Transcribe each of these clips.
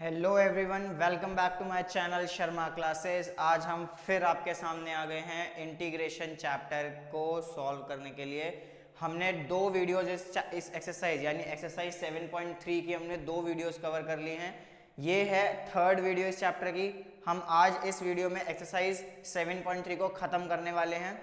Hello everyone, welcome back to my channel Sharma classes. आज हम फिर आपके सामने आ गए हैं इंटीग्रेशन चैप्टर को सॉल्व करने के लिए। हमने दो वीडियोज इस एक्सरसाइज यानी एक्सरसाइज 7.3 की हमने दो वीडियोस कवर कर ली हैं। ये है थर्ड वीडियो इस चैप्टर की। हम आज इस वीडियो में एक्सरसाइज 7.3 को ख़त्म करने वाले हैं,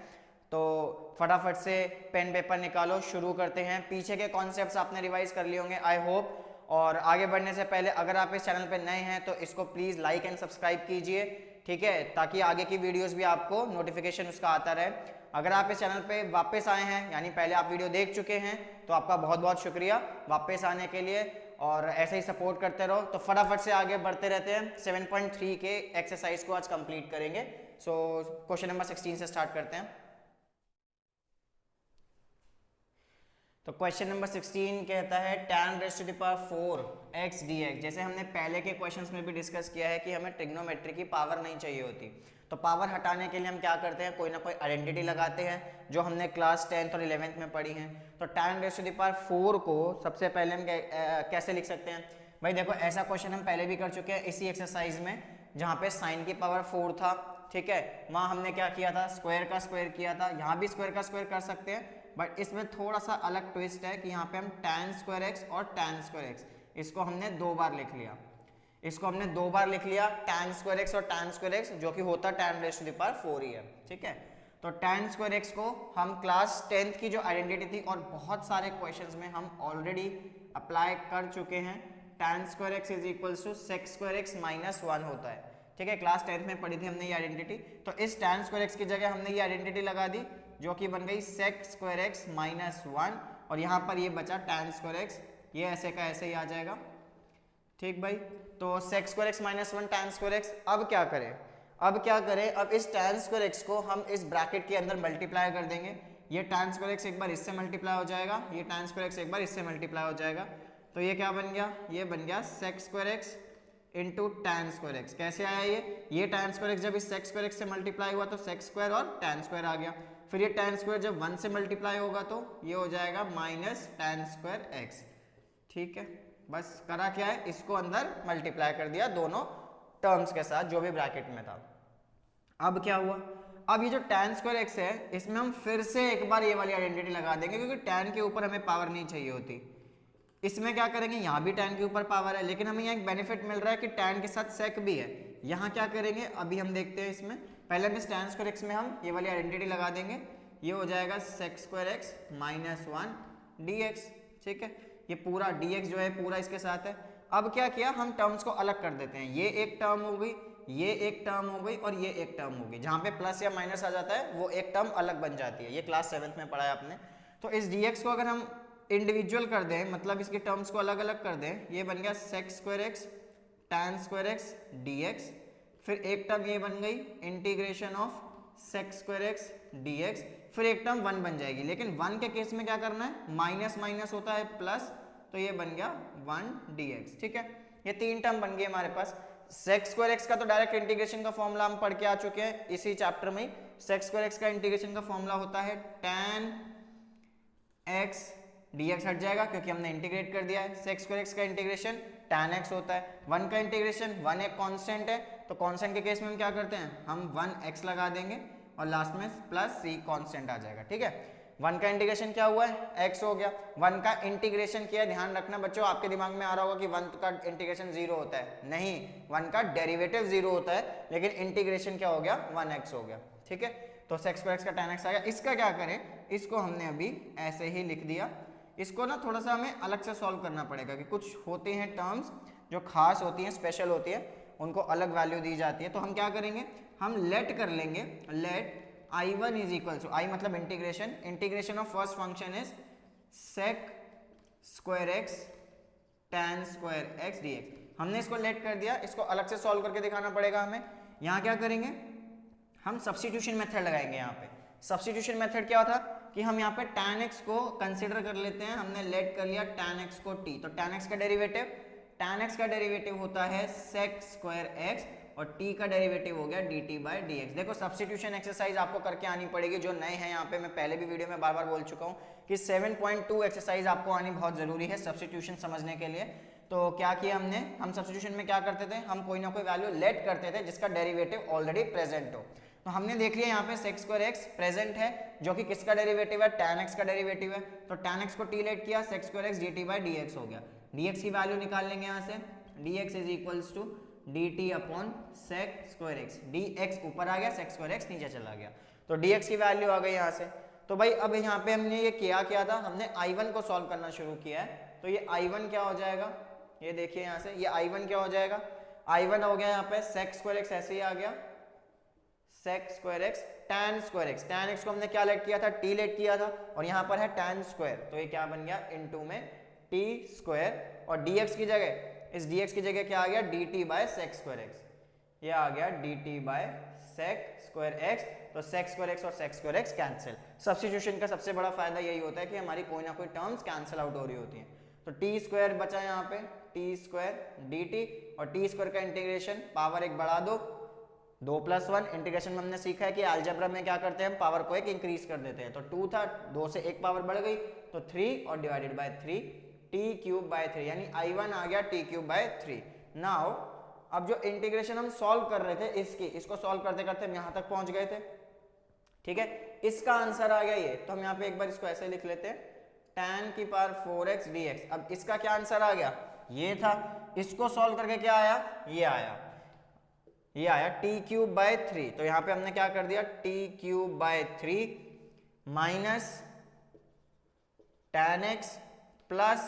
तो फटाफट से पेन पेपर निकालो, शुरू करते हैं। पीछे के कॉन्सेप्ट्स आपने रिवाइज कर लिए होंगे आई होप। और आगे बढ़ने से पहले अगर आप इस चैनल पर नए हैं तो इसको प्लीज़ लाइक एंड सब्सक्राइब कीजिए, ठीक है, ताकि आगे की वीडियोस भी आपको नोटिफिकेशन उसका आता रहे। अगर आप इस चैनल पे वापस आए हैं यानी पहले आप वीडियो देख चुके हैं तो आपका बहुत बहुत शुक्रिया वापस आने के लिए, और ऐसे ही सपोर्ट करते रहो। तो फटाफट से आगे बढ़ते रहते हैं। 7.3 के एक्सरसाइज को आज कंप्लीट करेंगे। सो क्वेश्चन नंबर 16 से स्टार्ट करते हैं। तो क्वेश्चन नंबर 16 कहता है tan raise to the power 4x dx। जैसे हमने पहले के क्वेश्चंस में भी डिस्कस किया है कि हमें ट्रिग्नोमेट्री की पावर नहीं चाहिए होती, तो पावर हटाने के लिए हम क्या करते हैं, कोई ना कोई आइडेंटिटी लगाते हैं जो हमने क्लास 10th और 11th में पढ़ी हैं। तो tan raise to the power 4 को सबसे पहले हम कैसे लिख सकते हैं भाई? देखो, ऐसा क्वेश्चन हम पहले भी कर चुके हैं इसी एक्सरसाइज में, जहाँ पे साइन की पावर 4 था, ठीक है। वहाँ हमने क्या किया था, स्क्वायर का स्क्वायर किया था। यहाँ भी स्क्वायर का स्क्वायर कर सकते हैं, बट इसमें थोड़ा सा अलग ट्विस्ट है कि यहाँ पे हम tan स्क्वायर एक्स और tan स्क्वायर एक्स इसको हमने दो बार लिख लिया। tan स्क्वायर एक्स और tan स्क्वायर एक्स जो कि होता tan raise to the power 4 ही है, ठीक है। तो tan स्क्वायर एक्स को हम क्लास 10th की जो आइडेंटिटी थी और बहुत सारे क्वेश्चंस में हम ऑलरेडी अप्लाई कर चुके हैं। tan square x is equals to sec square x minus 1 होता है, ठीक है। क्लास 10th में पढ़ी थी हमने ये आइडेंटिटी। तो इस tan स्क्वायर एक्स की जगह हमने ये आइडेंटिटी लगा दी जो कि बन गई sec स्क्वायर एक्स माइनस 1, और यहाँ पर ये बचा tan स्क्वायर एक्स, ये ऐसे का ऐसे ही आ जाएगा, ठीक भाई। तो sec square x minus 1 tan square x. अब क्या करें, अब इस tan स्क्वायर एक्स को हम इस ब्रैकेट के अंदर मल्टीप्लाई कर देंगे। ये tan स्क्वायर एक्स एक बार इससे मल्टीप्लाई हो जाएगा, ये tan स्क्वायर एक्स एक बार इससे मल्टीप्लाई हो जाएगा। तो ये क्या बन गया, ये बन गया sec square x into tan square x. कैसे आया ये tan स्क्वायर एक्स जब इस sec स्क्वायर एक्स से मल्टीप्लाई हुआ तो sec स्क्वायर और tan स्क्वायर आ गया। फिर ये tan स्क्वायर जब 1 से मल्टीप्लाई होगा तो ये हो जाएगा माइनस tan स्क्वायर एक्स, ठीक है। बस करा क्या है, इसको अंदर मल्टीप्लाई कर दिया दोनों टर्म्स के साथ जो भी ब्रैकेट में था। अब क्या हुआ, अब ये जो tan स्क्वायर एक्स है इसमें हम फिर से एक बार ये वाली आइडेंटिटी लगा देंगे, क्योंकि tan के ऊपर हमें पावर नहीं चाहिए होती। इसमें क्या करेंगे, यहाँ भी tan के ऊपर पावर है, लेकिन हमें यहाँ एक बेनिफिट मिल रहा है कि tan के साथ sec भी है। यहाँ क्या करेंगे अभी हम देखते हैं। इसमें पहले हम इस tan स्क्वायर एक्स में हम ये वाली आइडेंटिटी लगा देंगे, ये हो जाएगा sec square x minus 1 dx, ठीक है। ये पूरा dx जो है पूरा इसके साथ है। अब क्या किया, हम टर्म्स को अलग कर देते हैं। ये एक टर्म हो गई, ये एक टर्म हो गई और ये एक टर्म हो गई। जहाँ पे प्लस या माइनस आ जाता है वो एक टर्म अलग बन जाती है। ये क्लास 7th में पढ़ा है आपने। तो इस dx को अगर हम इंडिविजुअल कर दें, मतलब इसके टर्म्स को अलग अलग कर दें, ये बन गया sec square x tan square x dx। फिर एक टर्म ये बन गई integration of sec square x dx। फिर एक टर्म 1 बन जाएगी, लेकिन 1 के केस में क्या करना है, माइनस माइनस होता है प्लस, तो ये बन गया 1 dx, ठीक है। ये तीन टर्म बन गए हमारे पास। sec स्क्वायर एक्स का तो डायरेक्ट इंटीग्रेशन का फॉर्मूला हम पढ़ के आ चुके हैं इसी चैप्टर में। sec स्क्वायर एक्स का इंटीग्रेशन का फॉर्मूला होता है tan x dx हट जाएगा क्योंकि हमने इंटीग्रेट कर दिया है। sec स्क्वायर एक्स का इंटीग्रेशन tan x होता है। 1 का इंटीग्रेशन, 1 एक कांस्टेंट है, तो कांस्टेंट के केस में हम क्या करते हैं, हम 1x लगा देंगे और लास्ट में प्लस c कांस्टेंट आ जाएगा, ठीक है। 1 का इंटीग्रेशन क्या हुआ है, x हो गया। 1 का इंटीग्रेशन किया, ध्यान रखना बच्चों, आपके दिमाग में आ रहा होगा कि 1 का इंटीग्रेशन 0 होता है, नहीं, 1 का डेरिवेटिव 0 होता है, लेकिन इंटीग्रेशन क्या हो गया, 1x हो गया, ठीक है। तो sec स्क्वायर एक्स का tan x आ गया। इसका क्या करें, इसको हमने अभी ऐसे ही लिख दिया। इसको ना थोड़ा सा हमें अलग से सॉल्व करना पड़ेगा कि कुछ होते हैं टर्म्स जो खास होती हैं, स्पेशल होती है, उनको अलग वैल्यू दी जाती है। तो हम क्या करेंगे, हम लेट कर लेंगे, let I1 is equal to, I मतलब integration of first function is sec square x tan square x dx। हमने इसको लेट कर दिया, इसको अलग से सॉल्व करके दिखाना पड़ेगा हमें। यहाँ क्या करेंगे, हम सब्स्टिट्यूशन मेथड लगाएंगे। यहाँ पे सब्स्टिट्यूशन मेथड क्या था कि हम यहाँ पे tan x को कंसिडर कर लेते हैं। हमने लेट कर लिया tan x को t, तो tan x का डेरिवेटिव होता है sec स्क्वायर एक्स और t का डेरिवेटिव हो गया dt बाय dx। देखो, सब्स्टिट्यूशन एक्सरसाइज आपको करके आनी पड़ेगी। जो नए हैं यहाँ पे, मैं पहले भी वीडियो में बार बार बोल चुका हूँ कि 7.2 एक्सरसाइज आपको आनी बहुत जरूरी है सब्स्टिट्यूशन समझने के लिए। तो क्या किया हमने, हम सब्स्टिट्यूशन में क्या करते थे, हम कोई ना कोई वैल्यू लेट करते थे जिसका डेरिवेटिव ऑलरेडी प्रेजेंट हो। तो हमने देख लिया यहाँ पे sec स्क्वायर x प्रेजेंट है जो कि किसका डेरिवेटिव है, tan x का डेरिवेटिव है। तो tan x को t लेट किया, sec square x dt by dx हो गया। dx की वैल्यू निकाल लेंगे यहाँ से, dx is equals to dt upon sec square x, dx ऊपर आ गया, sec स्क्वायर x नीचे चला गया, तो dx की वैल्यू आ गई यहाँ से। तो भाई अब यहाँ पे हमने ये क्या था, हमने I1 को सॉल्व करना शुरू किया है। तो ये I1 क्या हो जाएगा, ये देखिए यहाँ से, ये I1 क्या हो जाएगा, I1 हो गया यहाँ पे sec स्क्वायर x, ऐसे ही आ गया sec square x tan square x, tan x को हमने क्या लेट किया था, t लेट किया था, और यहाँ पर है tan स्क्वायर, तो ये क्या बन गया इनटू में t स्क्वायर, और dx की जगह, इस dx की जगह क्या आ गया, dt by sec square x, ये आ गया dt by sec square x। तो sec स्क्वायर x और sec square x cancel. Substitution का सबसे बड़ा फायदा यही होता है कि हमारी कोई ना कोई टर्म्स कैंसिल आउट हो रही होती हैं। तो t स्क्वायर बचा यहाँ पे, t स्क्वायर dt, और t स्क्वायर का इंटीग्रेशन पावर एक बढ़ा दो, 2+1 इंटीग्रेशन में हमने सीखा है कि अलजेब्रा में क्या करते हैं, हम पावर को एक इंक्रीज कर देते हैं। तो 2 था, 2 से एक पावर बढ़ गई तो 3, और divided by 3, t cube by 3, यानी I1 आ गया t क्यूब बाय 3। नाउ अब जो इंटीग्रेशन हम सॉल्व कर रहे थे इसको सॉल्व करते करते हम यहाँ तक पहुंच गए थे, ठीक है, इसका आंसर आ गया ये। तो हम यहाँ पे एक बार इसको ऐसे लिख लेते हैं, tan की पावर 4x dx। अब इसका क्या आंसर आ गया, ये था, इसको सॉल्व करके क्या आया, ये आया t क्यूब बाय 3। तो यहाँ पे हमने क्या कर दिया, t cube by 3 minus tan x plus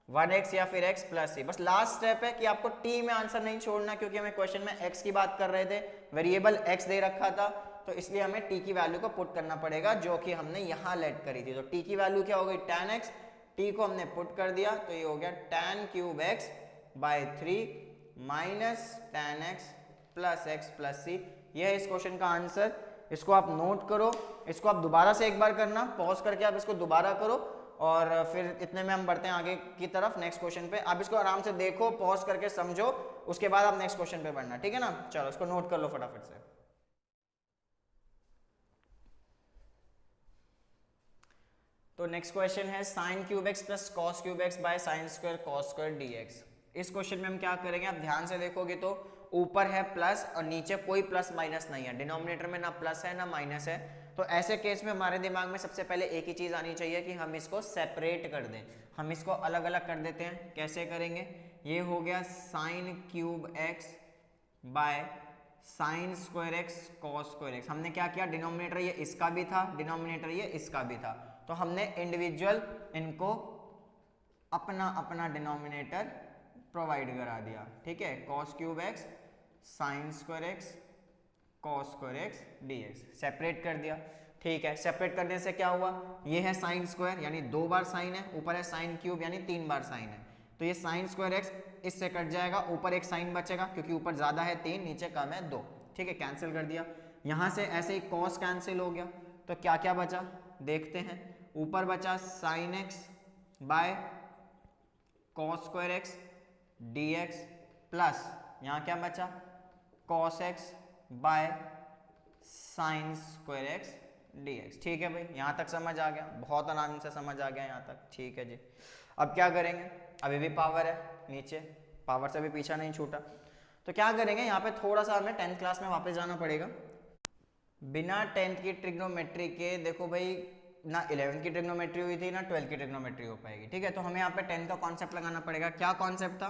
1x या फिर x प्लस c। बस लास्ट स्टेप है कि आपको t में आंसर नहीं छोड़ना, क्योंकि हमें क्वेश्चन में x की बात कर रहे थे, वेरिएबल x दे रखा था, तो इसलिए हमें t की वैल्यू को पुट करना पड़ेगा जो कि हमने यहाँ लेट करी थी। तो t की वैल्यू क्या हो गई, tan x, t को हमने पुट कर दिया, तो ये हो गया tan cube x by 3 minus tan x plus x plus c। यह है इस क्वेश्चन का आंसर। इसको आप नोट करो, इसको आप दोबारा से एक बार करना, पॉज करके आप इसको दोबारा करो, और फिर इतने में हम बढ़ते हैं आगे की तरफ नेक्स्ट क्वेश्चन पे। आप इसको आराम से देखो, पॉज करके समझो, उसके बाद आप नेक्स्ट क्वेश्चन पे बढ़ना, ठीक है ना। चलो इसको नोट कर लो फटाफट से। तो नेक्स्ट क्वेश्चन है sin cube x plus cos cube x by sine square cos square dx। इस क्वेश्चन में हम क्या करेंगे, आप ध्यान से देखोगे तो ऊपर है प्लस और नीचे कोई प्लस माइनस नहीं है, डिनोमिनेटर में ना प्लस है ना माइनस है। तो ऐसे केस में हमारे दिमाग में सबसे पहले एक ही चीज आनी चाहिए कि हम इसको सेपरेट कर दें। हम इसको अलग अलग कर देते हैं, कैसे करेंगे, ये हो गया sine cube x by sine square x cos square x। हमने क्या किया, डिनोमिनेटर ये इसका भी था, डिनोमिनेटर ये इसका भी था, तो हमने इंडिविजुअल इनको अपना अपना डिनोमिनेटर प्रोवाइड करा दिया, ठीक है। Cos cube x sign square x cos square x dx separate कर दिया, ठीक है। सेपरेट करने से क्या हुआ, ये है साइन स्क्वायर यानी 2 बार साइन है, ऊपर है साइन क्यूब यानी 3 बार साइन है, तो ये साइन स्क्वायर x इससे कट जाएगा, ऊपर एक साइन बचेगा क्योंकि ऊपर ज्यादा है 3, नीचे कम है 2, ठीक है, कैंसिल कर दिया। यहाँ से ऐसे ही कॉस कैंसिल हो गया, तो क्या क्या बचा देखते हैं। ऊपर बचा sine x by cos square x dx plus यहाँ क्या बचा cos x by sine square x dx, ठीक है भाई, यहाँ तक समझ आ गया, बहुत आराम से समझ आ गया यहाँ तक, ठीक है जी। अब क्या करेंगे, अभी भी पावर है नीचे, पावर से भी पीछा नहीं छूटा, तो क्या करेंगे, यहाँ पे थोड़ा सा हमें 10th क्लास में वापस जाना पड़ेगा। बिना 10th की ट्रिग्नोमेट्री के देखो भाई, ना 11th की ट्रिग्नोमेट्री हुई थी ना 12th की ट्रिग्नोमेट्री हो पाएगी, ठीक है। तो हमें यहाँ पे 10 का कॉन्सेप्ट लगाना पड़ेगा। क्या कॉन्सेप्ट था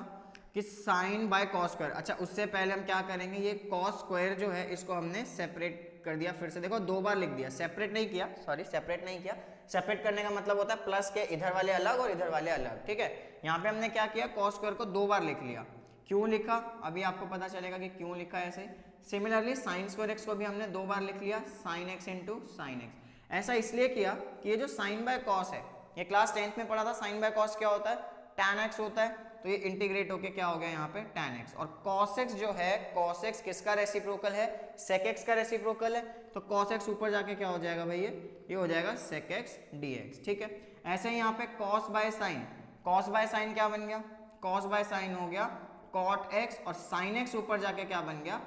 कि साइन बाय कॉस स्क्वायर। अच्छा, उससे पहले हम क्या करेंगे, ये कॉस स्क्वायर जो है इसको हमने सेपरेट कर दिया, फिर से देखो 2 बार लिख दिया, सेपरेट नहीं किया, सॉरी सेपरेट नहीं किया। सेपरेट करने का मतलब होता है प्लस के इधर वाले अलग और इधर वाले अलग, ठीक है। यहाँ पे हमने क्या किया, कॉस स्क्वायर को 2 बार लिख लिया। क्यों लिखा, अभी आपको पता चलेगा कि क्यों लिखा है ऐसे। सिमिलरली साइन स्क्वायर x को भी हमने 2 बार लिख लिया, sine x into sine x. ऐसा इसलिए किया कि ये जो साइन बाय कॉस है, ये क्लास 10th में पढ़ा था, साइन बाय कॉस क्या होता है, tan x होता है, तो ये इंटीग्रेट होके क्या हो गया यहाँ पे tan x। और cos x जो है, cos x किसका रेसिप्रोकल है, sec x का रेसिप्रोकल है, तो cos x ऊपर जाके क्या हो जाएगा भाई, ये हो जाएगा sec x dx, ठीक है। ऐसे ही यहाँ पे cos by sine, cos by sine क्या बन गया, cos बाय साइन हो गया cot x, और sin x ऊपर जाके क्या बन गया,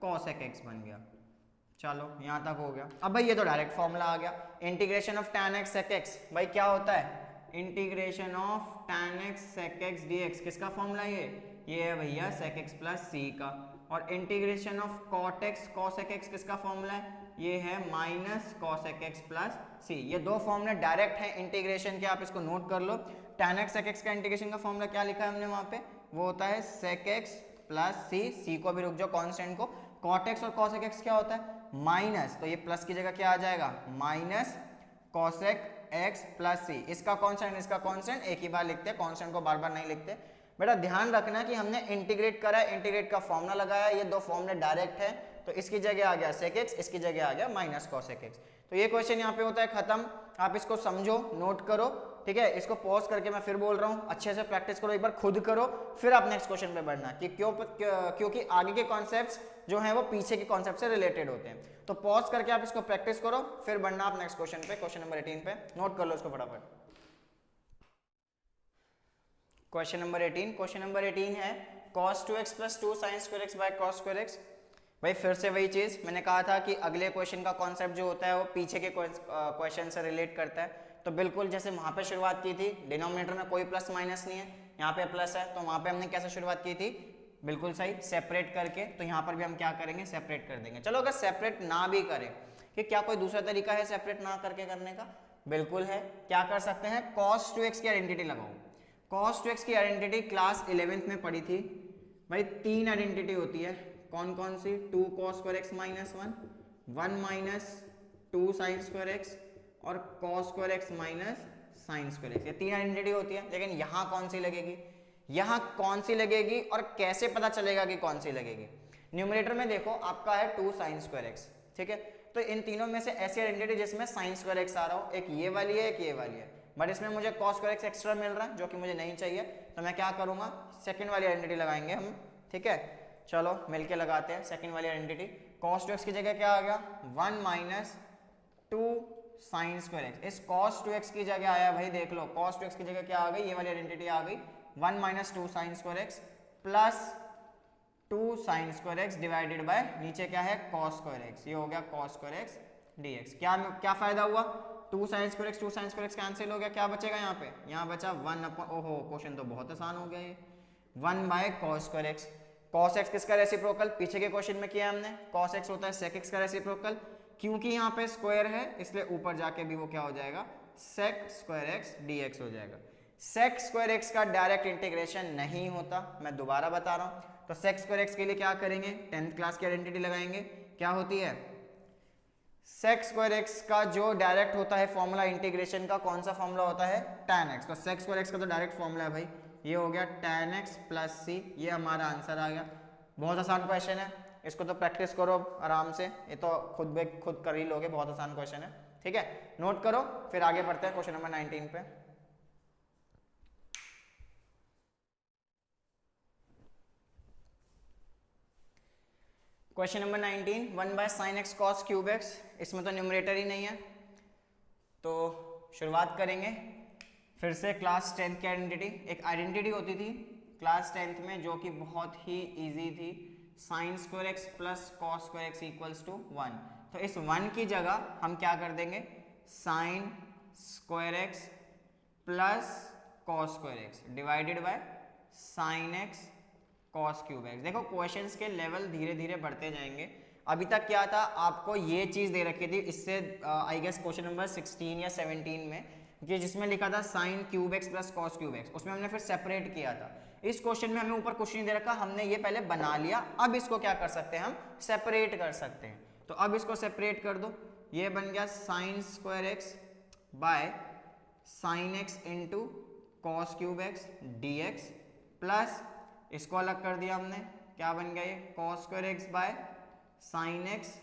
cosec x बन गया। चलो यहाँ तक हो गया। अब भाई ये तो डायरेक्ट फॉर्मूला आ गया, integration of tan x sec x, भाई क्या होता है, integration of tan x sec x dx, किसका फॉर्मूला ये है भैया sec x प्लस c का। और integration of cot x cos x किसका फॉर्मूला है, ये है minus cos x plus c। ये दो फॉर्मूले डायरेक्ट हैं इंटीग्रेशन के, आप इसको नोट कर लो। tan x sec x का इंटीग्रेशन का फॉर्मूला क्या लिखा है हमने वहां पे, वो होता है sec x प्लस c को भी रुक जाओ कांस्टेंट को। cot x और cos x क्या होता है माइनस, तो ये प्लस की जगह क्या आ जाएगा minus cosec x plus c। इसका कांस्टेंट इसका कांस्टेंट एक ही बार लिखते हैं, कांस्टेंट को बार बार नहीं लिखते। बेटा ध्यान रखना कि हमने इंटीग्रेट करा है, इंटीग्रेट का फॉर्मूला लगाया, ये दो फॉर्मूले डायरेक्ट है, तो इसकी जगह आ गया sec x, इसकी जगह आ गया माइनस cosec x। तो ये क्वेश्चन यहाँ पे होता है खत्म। आप इसको समझो, नोट करो, ठीक है। इसको पॉज करके मैं फिर बोल रहा हूँ, अच्छे से प्रैक्टिस करो, एक बार खुद करो, फिर आप नेक्स्ट क्वेश्चन पे बढ़ना कि क्योंकि आगे के कॉन्सेप्ट्स जो हैं वो पीछे के कॉन्सेप्ट से रिलेटेड होते हैं। तो पॉज करके आप इसको प्रैक्टिस करो, फिर बढ़ना आप नेक्स्ट क्वेश्चन पे, क्वेश्चन नंबर 18 पे। नोट कर लो इसको फटाफट। क्वेश्चन नंबर 18 है cos 2x plus 2 sin square x by cos square x। भाई फिर से वही चीज मैंने कहा था कि अगले क्वेश्चन का कॉन्सेप्ट जो होता है वो पीछे के क्वेश्चन से रिलेट करता है। तो बिल्कुल जैसे वहां पे शुरुआत की थी, डिनोमिनेटर में कोई प्लस माइनस नहीं है, यहाँ पे प्लस है, तो वहां पे हमने कैसे शुरुआत की थी, बिल्कुल सही, सेपरेट करके। तो यहाँ पर भी हम क्या करेंगे, सेपरेट कर देंगे। चलो अगर सेपरेट ना भी करें, कि क्या कोई दूसरा तरीका है सेपरेट ना करके करने का, बिल्कुल है। क्या कर सकते हैं, cos 2x की आइडेंटिटी लगाओ। cos 2x की आइडेंटिटी क्लास 11th में पढ़ी थी भाई। तीन आइडेंटिटी होती है, कौन कौन सी, 2 cos square x minus 1 minus 2 sin square x और cos square x minus sin square x। ये तीन आइडेंटिटी होती है। लेकिन यहाँ कौन सी लगेगी, यहाँ कौन सी लगेगी और कैसे पता चलेगा कि कौन सी लगेगी। न्यूमरेटर में देखो आपका है 2 sin square x, ठीक है। तो इन तीनों में से ऐसी आइडेंटिटी जिसमें sin square x आ रहा हो, एक ये वाली है, एक ये वाली है, बट इसमें मुझे cos square x एक्स्ट्रा मिल रहा है जो कि मुझे नहीं चाहिए। तो मैं क्या करूंगा, सेकंड वाली आइडेंटिटी लगाएंगे हम, ठीक है। चलो मिलके लगाते हैं सेकंड वाली आइडेंटिटी। cos 2x की जगह क्या आ गया, 1 माइनस 2 sin square x। इस cos 2x की जगह आया भाई, देख लो cos 2x की जगह क्या आ गई, ये वाली आइडेंटिटी आ गई, 1 minus 2 sin square x plus 2 sin square x divided by नीचे क्या है cos square x। ये हो गया cos square x dx। क्या फायदा हुआ, 2 sin square x कैंसिल हो गया, क्या बचेगा यहाँ पे, यहाँ बचा 1 अपॉन, ओहो क्वेश्चन तो बहुत आसान हो गया ये, 1 by cos square x। cos x किसका रेसिप्रोकल, पीछे के क्वेश्चन में किया हमने, cos x होता है sec x का रेसिप्रोकल। क्योंकि यहाँ पे स्क्वायर है इसलिए ऊपर जाके भी वो क्या हो जाएगा, sec square x dx हो जाएगा। sec square x का डायरेक्ट इंटीग्रेशन नहीं होता, मैं दोबारा बता रहा हूँ। तो sec square x के लिए क्या करेंगे, 10th क्लास की आइडेंटिटी लगाएंगे, क्या होती है, sec square x का जो डायरेक्ट होता है फॉर्मूला इंटीग्रेशन का, कौन सा फॉर्मूला होता है, tan x। तो sec square x का तो डायरेक्ट फॉर्मूला है भाई, ये हो गया tan x प्लस c। ये हमारा आंसर आ गया। बहुत आसान क्वेश्चन है, इसको तो प्रैक्टिस करो आराम से, ये तो खुद कर ही लोगे, बहुत आसान क्वेश्चन है, ठीक है। नोट करो, फिर आगे बढ़ते हैं क्वेश्चन नंबर 19 पे। Question number 19, 1 bye sine x cos cube x. इसमें तो न्यूमरेटर ही नहीं है, तो शुरुआत करेंगे फिर से क्लास 10th की आइडेंटिटी। एक आइडेंटिटी होती थी क्लास 10th में जो कि बहुत ही इजी थी, sine square x plus cos square x equals to 1। तो इस 1 की जगह हम क्या कर देंगे, sign square x plus cos square x divided by sine x cos cube x. देखो क्वेश्चंस के लेवल धीरे धीरे बढ़ते जाएंगे। अभी तक क्या था, आपको ये चीज दे रखी थी, इससे आई गेस क्वेश्चन नंबर 16 या 17 में, कि जिसमें लिखा था sine cube x plus cos cube x, उसमें हमने फिर सेपरेट किया था। इस क्वेश्चन में हमें ऊपर कुछ नहीं दे रखा, हमने ये पहले बना लिया, अब इसको क्या कर सकते हैं, हम सेपरेट कर सकते हैं। तो अब इसको सेपरेट कर दो, ये बन गया sign square x by sine x into cos cube x D x, plus इसको अलग कर दिया हमने, क्या बन गया ये cos square x by sine x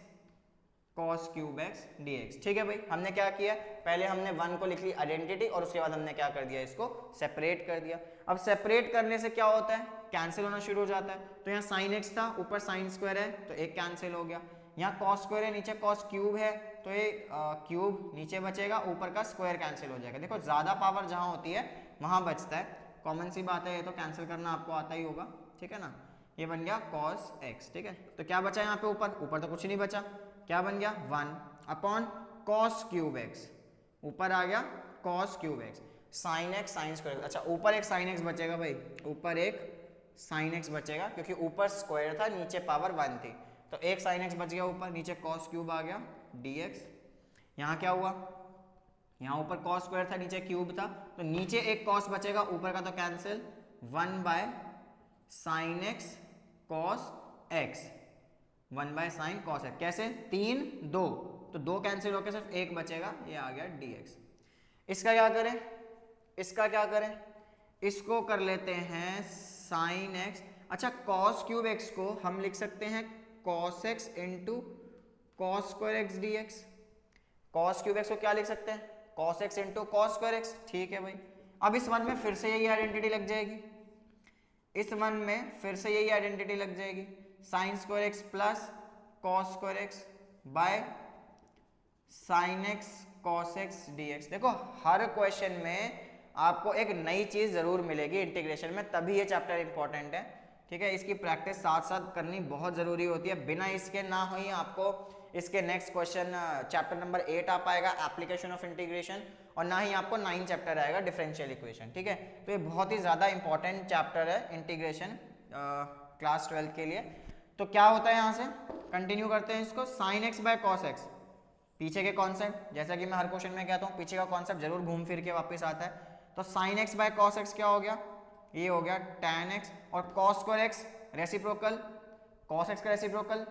cos cube x dx। ठीक है भाई, हमने क्या किया, पहले हमने 1 को लिख ली आइडेंटिटी और उसके बाद हमने क्या कर दिया, इसको सेपरेट कर दिया। अब सेपरेट करने से क्या होता है, कैंसिल होना शुरू हो जाता है। तो यहाँ साइन एक्स था, ऊपर साइन स्क्वायर है तो एक कैंसिल हो गया, यहाँ कॉस स्क्वायर है, नीचे कॉस क्यूब है, तो ये क्यूब नीचे बचेगा, ऊपर का स्क्वायर कैंसिल हो जाएगा। देखो ज्यादा पावर जहाँ होती है वहां बचता है, कॉमन सी बात है, ये तो कैंसिल करना आपको आता ही होगा, ठीक है ना। ये बन गया cos x, ठीक है। तो क्या बचा यहाँ पे, ऊपर तो कुछ नहीं बचा, क्या बन गया 1 अपॉन cos क्यूब x, ऊपर आ गया cos cube x। Sine x sine square. अच्छा ऊपर एक साइन एक्स बचेगा भाई, ऊपर एक साइन एक्स बचेगा क्योंकि ऊपर स्क्वायर था नीचे पावर 1 थी, तो एक साइन एक्स बच गया ऊपर, नीचे कॉस क्यूब आ गया dx। यहाँ क्या हुआ, यहाँ ऊपर कॉस स्क्वायर था नीचे क्यूब था, तो नीचे एक कॉस बचेगा, ऊपर का तो cancel, 1 bye sine x cos x, 1 by sine cos x. कैसे, 3 2, तो 2 कैंसिल होकर सिर्फ एक बचेगा, ये आ गया dx। इसका क्या करें, इसका क्या करें, इसको कर लेते हैं साइन एक्स। अच्छा कॉस क्यूब एक्स को हम लिख सकते हैं cos x into cos square x D x. Cos cube x को क्या लिख सकते हैं, cos x into cos square x. ठीक है भाई, अब इस वन में फिर से यही आइडेंटिटी लग जाएगी, इस वन में फिर से यही आइडेंटिटी लग जाएगी, sine square x plus cos square x by sine x cos x dx. देखो हर क्वेश्चन में आपको एक नई चीज जरूर मिलेगी इंटीग्रेशन में, तभी ये चैप्टर इंपॉर्टेंट है। ठीक है, इसकी प्रैक्टिस साथ साथ करनी बहुत जरूरी होती है, बिना इसके ना हो ही आपको इसके नेक्स्ट क्वेश्चन चैप्टर नंबर 8 आ पाएगा एप्लीकेशन ऑफ इंटीग्रेशन, और ना ही आपको 9 चैप्टर आएगा डिफरेंशियल इक्वेशन। ठीक है, तो ये बहुत ही ज्यादा इंपॉर्टेंट चैप्टर है इंटीग्रेशन क्लास 12 के लिए। तो क्या होता है, यहाँ से कंटिन्यू करते हैं इसको, sine x by cos x, पीछे के कॉन्सेप्ट, जैसा कि मैं हर क्वेश्चन में कहता हूँ पीछे का कॉन्सेप्ट जरूर घूम फिर के वापस आता है। तो sine x by cos x क्या हो गया, ये हो गया tan x, और cos square x reciprocal, cos x का रेसिप्रोकल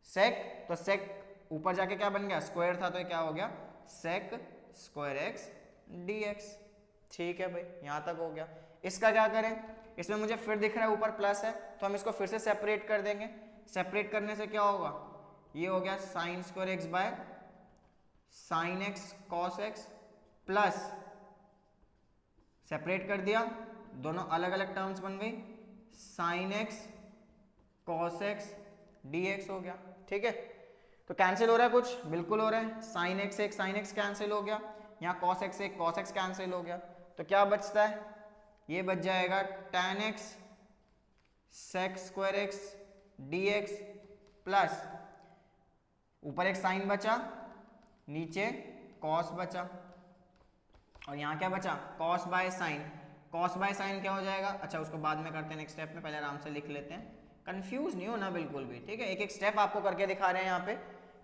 सेक, तो सेक ऊपर जाके क्या बन गया, स्क्वायर था, तो ये क्या हो गया सेक स्क्वायर एक्स dx। ठीक है भाई, यहाँ तक हो गया। इसका क्या करें, इसमें मुझे फिर दिख रहा है ऊपर प्लस है, तो हम इसको फिर से सेपरेट कर देंगे। सेपरेट करने से क्या होगा, ये हो गया sign square x by sine x cos x, plus separate कर दिया, दोनों अलग अलग टर्म्स बन गई, sign x cos x dx हो गया। ठीक है, तो कैंसिल हो रहा है कुछ, बिल्कुल हो रहा है, साइन एक्स एक साइन एक्स कैंसिल हो गया, यहाँ कॉस एक्स एक कॉस एक्स कैंसिल हो गया, तो क्या बचता है, ये बच जाएगा tan x sec square x dx, plus ऊपर एक साइन बचा, नीचे कॉस बचा, और यहाँ क्या बचा, cos by sine. Cos by sine क्या हो जाएगा, अच्छा उसको बाद में करते हैं नेक्स्ट स्टेप में, पहले आराम से लिख लेते हैं, कंफ्यूज नहीं होना बिल्कुल भी। ठीक है, एक एक स्टेप आपको करके दिखा रहे हैं यहाँ पे।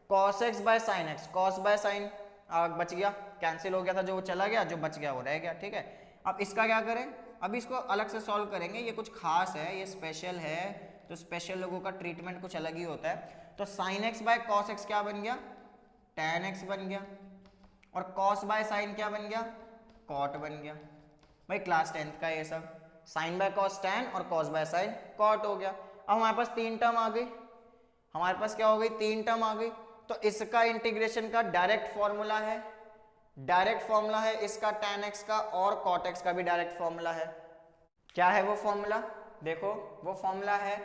Cos x by sine x, cos by sine बच गया, कैंसिल हो गया था, जो वो चला गया, जो बच गया वो रह गया। ठीक है, अब इसका क्या करें, अब इसको अलग से सॉल्व करेंगे, ये कुछ खास है, ये स्पेशल है, तो स्पेशल लोगों का ट्रीटमेंट कुछ अलग ही होता है। तो sine x by cos x क्या बन गया, tan एक्स बन गया, और कॉस बाय साइन क्या बन गया, कॉट बन गया। भाई क्लास 10th का ये सब, साइन बाय कॉस tan और कॉस बाय साइन कॉट हो गया। अब हमारे पास 3 टर्म आ गई, हमारे पास क्या हो गई, 3 टर्म आ गई, तो इसका इंटीग्रेशन का डायरेक्ट फॉर्मूला है, डायरेक्ट फॉर्मूला है इसका tan x का, और cot x का भी डायरेक्ट फॉर्मूला है। क्या है वो फॉर्मूला, देखो वो फॉर्मूला है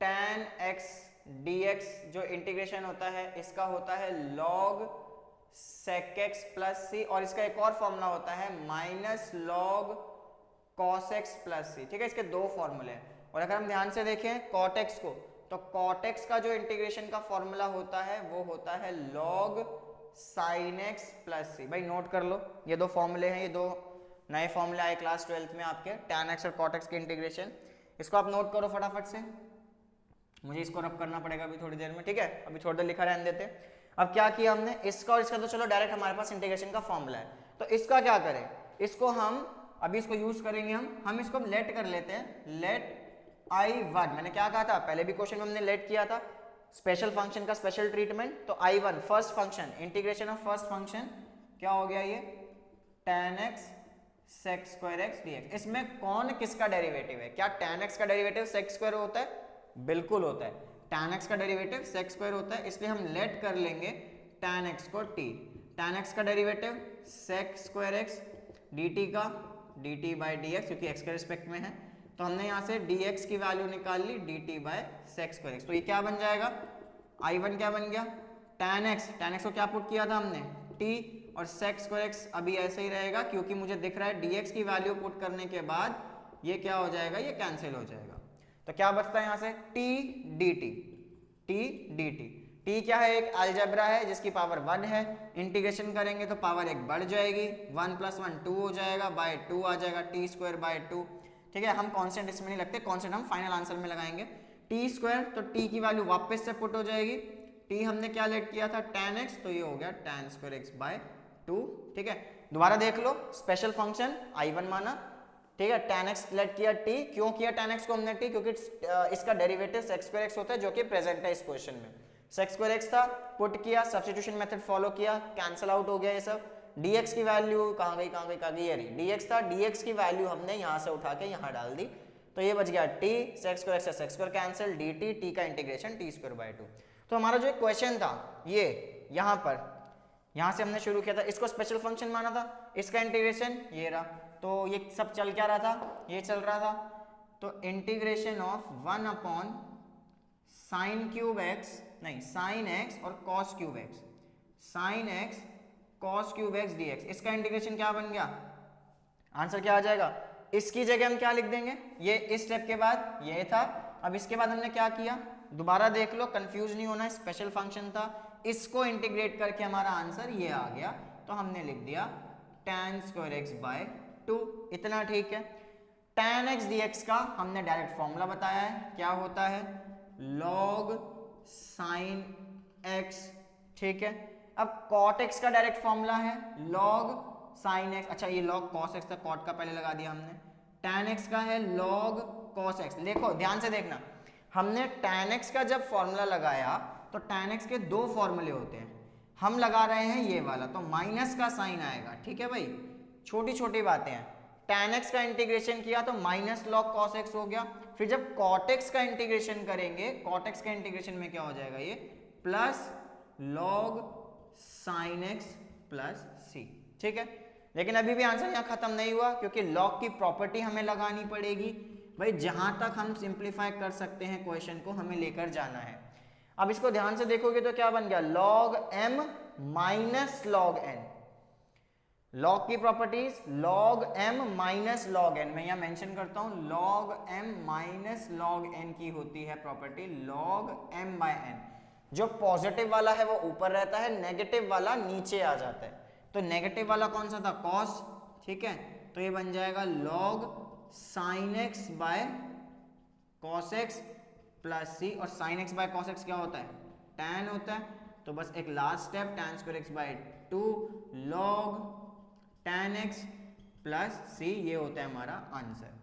tan x dx, जो इंटीग्रेशन होता है इसका होता है log sec x plus C, और इसका एक और फॉर्मूला होता है minus log cos x plus C. ठीक है, इसके 2 फॉर्मूले हैं, और अगर हम ध्यान से देखें cot x को, तो cot x का जो इंटीग्रेशन का फॉर्मूला होता है वो होता है log sin x प्लस सी। भाई नोट कर लो, ये 2 फॉर्मूले हैं, ये 2 नए फॉर्मूले आए क्लास 12th में आपके, tan x और cot x के इंटीग्रेशन, इसको आप नोट करो फटाफट से, मुझे इसको रब करना पड़ेगा अभी थोड़ी देर में। ठीक है, अभी थोड़ी देर लिखा रहने देते। अब क्या किया हमने, इसका और इसका तो चलो डायरेक्ट हमारे पास इंटीग्रेशन का फॉर्मूला है, तो इसका क्या करें, इसको हम अभी इसको यूज करेंगे, हम इसको लेट कर लेते हैं, लेट I1। मैंने क्या कहा था, पहले भी क्वेश्चन में हमने लेट किया था, स्पेशल फंक्शन का स्पेशल ट्रीटमेंट। तो I1 first function, integration of first function क्या हो गया, ये tan x sec square x dx। इसमें कौन किसका डेरिवेटिव है, क्या tan x का डेरिवेटिव sec स्क्वायर होता है, बिल्कुल होता है, tan x का डेरिवेटिव sec स्क्वायर होता है, इसलिए हम लेट कर लेंगे tan x को t, tan x का derivative sec square x dt का dt बाई dx, क्योंकि x के रिस्पेक्ट में है, तो हमने यहाँ से dx की वैल्यू निकाल ली dt by sec square x। तो ये क्या बन जाएगा, I1 क्या बन गया, tan x को क्या पुट किया था हमने t, और sec स्क्वायर x अभी ऐसे ही रहेगा, क्योंकि मुझे दिख रहा है dx की वैल्यू पुट करने के बाद ये क्या हो जाएगा, ये कैंसिल हो जाएगा। तो क्या बचता है यहाँ से t dt, टी क्या है, एक अलजेब्रा है जिसकी पावर 1 है, इंटीग्रेशन करेंगे तो पावर एक बढ़ जाएगी, 1 + 1 2 हो जाएगा, बाय 2 आ जाएगा, टी स्क्वायर बाय 2। ठीक है, हम कांस्टेंट इसमें नहीं लगते, कांस्टेंट हम फाइनल आंसर में लगाएंगे। टी स्क्वायर, तो टी की वैल्यू वापस से पुट हो जाएगी, टी हमने क्या लेट किया था tan x, तो ये हो गया tan स्क्वायर x बाय 2। ठीक है, दोबारा देख लो, स्पेशल फंक्शन I1 माना, ठीक है, tan x लेट किया t, क्यों किया tan x को हमने t, क्योंकि इसका डेरिवेटिव sec स्क्वायर x होता है जो कि प्रेजेंट है इस क्वेश्चन में। sec स्क्वायर x था, पुट किया, सब्स्टिट्यूशन मेथड फॉलो किया, कैंसिल आउट हो गया ये सब। dx की वैल्यू कहाँ गई कहाँ गई कहाँ गई, ये रही, dx था, dx की वैल्यू हमने यहाँ से उठा के यहाँ डाल दी, तो ये बच गया t, sec स्क्वायर x से sec square cancel, dt, t का इंटीग्रेशन t स्क्वायर बाय 2। तो हमारा जो एक क्वेश्चन था ये यहाँ पर, यहाँ से हमने शुरू किया था, इसको स्पेशल फंक्शन माना था, इसका इंटीग्रेशन ये रहा, तो ये सब चल क्या रहा था, ये चल रहा था, तो integration of 1 upon sine cube x, नहीं साइन एक्स और cos cube x, sign x cos cube x D x, इसका इंटीग्रेशन क्या बन गया, आंसर क्या आ जाएगा, इसकी जगह हम क्या लिख देंगे, ये इस स्टेप के बाद ये था, अब इसके बाद हमने क्या किया, दोबारा देख लो, कंफ्यूज नहीं होना, स्पेशल फंक्शन था, इसको इंटीग्रेट करके हमारा आंसर ये आ गया, तो हमने लिख दिया tan स्क्वायर एक्स बाय 2, इतना ठीक है। tan x dx का हमने डायरेक्ट फॉर्मूला बताया है, क्या होता है, log sin x, ठीक है। अब cot x का डायरेक्ट फॉर्मूला है log sin x, अच्छा ये log cos x था, cot का पहले लगा दिया हमने, tan x का है log cos x। देखो ध्यान से देखना, हमने tan x का जब फॉर्मूला लगाया तो tan x के दो फॉर्मूले होते हैं, हम लगा रहे हैं ये वाला, तो माइनस का साइन आएगा, ठीक है भाई, छोटी छोटी बातें हैं। tan x का इंटीग्रेशन किया तो माइनस log cos x हो गया, फिर जब cot x का इंटीग्रेशन करेंगे, cot x का इंटीग्रेशन में क्या हो जाएगा, ये plus log sin x plus c, ठीक है। लेकिन अभी भी आंसर यहाँ खत्म नहीं हुआ, क्योंकि log की प्रॉपर्टी हमें लगानी पड़ेगी भाई, जहां तक हम सिंप्लीफाई कर सकते हैं क्वेश्चन को हमें लेकर जाना है। अब इसको ध्यान से देखोगे तो क्या बन गया, log m minus log n, log की properties log m minus log n, मैं यहाँ मेंशन करता हूं, log m minus log n की होती है property log m by n, जो पॉजिटिव वाला है वो ऊपर रहता है, नेगेटिव वाला नीचे आ जाता है, तो नेगेटिव वाला कौन सा था, cos, ठीक है, तो ये बन जाएगा log sin x by cos x plus c, और sin x by cos x क्या होता है, tan होता है, तो बस एक last step, tan square x by 2 log tan x plus c, ये होता है हमारा आंसर।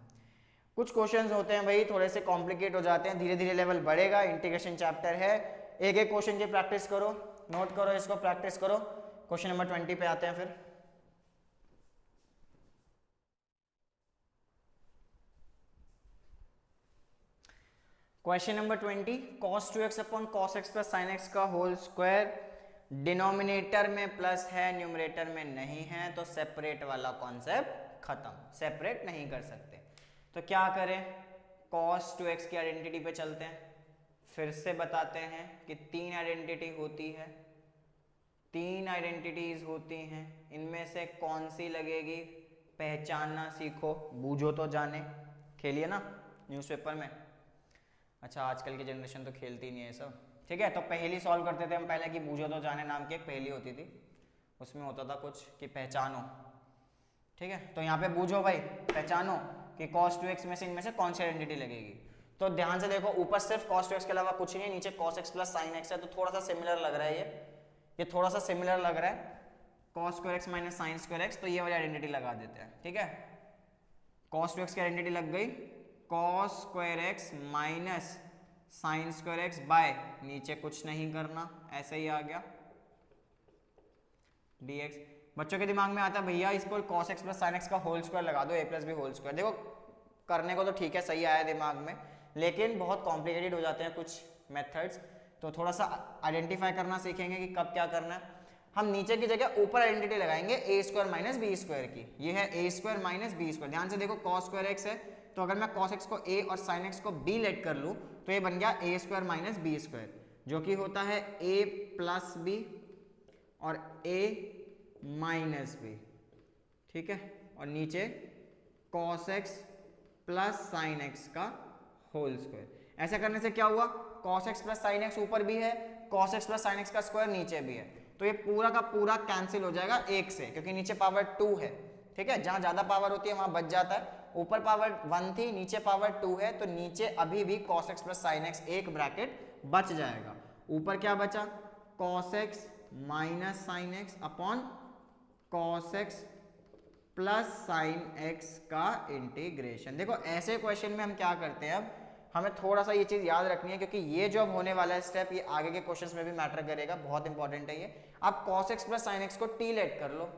कुछ क्वेश्चंस होते हैं भाई थोड़े से कॉम्प्लिकेट हो जाते हैं, धीरे धीरे लेवल बढ़ेगा, इंटीग्रेशन चैप्टर है, एक एक क्वेश्चन की प्रैक्टिस करो, नोट करो इसको, प्रैक्टिस करो। क्वेश्चन नंबर 20 पे आते हैं फिर। Question number 20, cos 2x upon cos x plus sin x का होल स्क्वायर, डिनोमिनेटर में प्लस है, न्यूमरेटर में नहीं है, तो सेपरेट वाला कॉन्सेप्ट खत्म, सेपरेट नहीं कर सकते, तो क्या करें, cos 2x की आइडेंटिटी पे चलते हैं, फिर से बताते हैं कि तीन आइडेंटिटी होती है, तीन आइडेंटिटीज होती हैं, इनमें से कौन सी लगेगी, पहचानना सीखो, बूझो तो जाने, खेलिए ना न्यूज़पेपर में, अच्छा आजकल की जनरेशन तो खेलती नहीं है सब, ठीक है। तो पहेली सॉल्व करते थे हम पहले कि बूझो तो जाने नाम की एक पहेली होती थी, उसमें होता था कुछ कि पहचानो, ठीक है, तो यहाँ पे बूझो भाई, पहचानो कि cos 2x में से इनमें से कौन सी आइडेंटिटी लगेगी। तो ध्यान से देखो, ऊपर सिर्फ cos 2x के अलावा कुछ नहीं है, नीचे cos x plus sin x है, तो थोड़ा सा सिमिलर लग रहा है, ये थोड़ा सा सिमिलर लग रहा है, cos square x minus sine square x, तो ये वाली आइडेंटिटी लगा देते हैं, ठीक है। cos 2x की आइडेंटिटी लग गई, cos square x minus sine square x by, नीचे कुछ नहीं करना, ऐसे ही आ गया dx। बच्चों के दिमाग में आता है भैया इसको cos x plus sine x का होल स्क्वायर लगा दो, a plus b whole square, देखो करने को तो ठीक है, सही आया दिमाग में, लेकिन बहुत कॉम्प्लिकेटेड हो जाते हैं कुछ मेथड्स, तो थोड़ा सा आइडेंटिफाई करना सीखेंगे कि कब क्या करना है। हम नीचे की जगह ऊपर आइडेंटिटी लगाएंगे a square minus b square की, ये है a square minus b square, ध्यान से देखो cos स्क्वायर x है, तो अगर मैं cos x को a और sin x को b लेट कर लूँ तो ये बन गया a square minus b square, जो कि होता है a प्लस बी और a माइनस बी, ठीक है, और नीचे cos x plus sin x का होल स्क्वायर। ऐसे करने से क्या हुआ, cos x plus sine x ऊपर भी है, cos x plus sine x का स्क्वायर नीचे भी है, तो ये पूरा का पूरा कैंसिल हो जाएगा एक से, क्योंकि नीचे पावर 2 है, ठीक है, जहां ज्यादा पावर होती है वहां बच जाता है, ऊपर पावर 1 थी नीचे पावर 2 है, तो नीचे अभी भी cos x plus sine x एक ब्रैकेट बच जाएगा, ऊपर क्या बचा cos x minus sine x upon cos x plus sign x का इंटीग्रेशन। देखो ऐसे क्वेश्चन में हम क्या करते हैं, अब हमें थोड़ा सा ये चीज याद रखनी है, क्योंकि ये जो अब होने वाला है स्टेप ये आगे के क्वेश्चंस में भी मैटर करेगा, बहुत इंपॉर्टेंट है ये। आप cos x plus sine x को t लेट कर लो,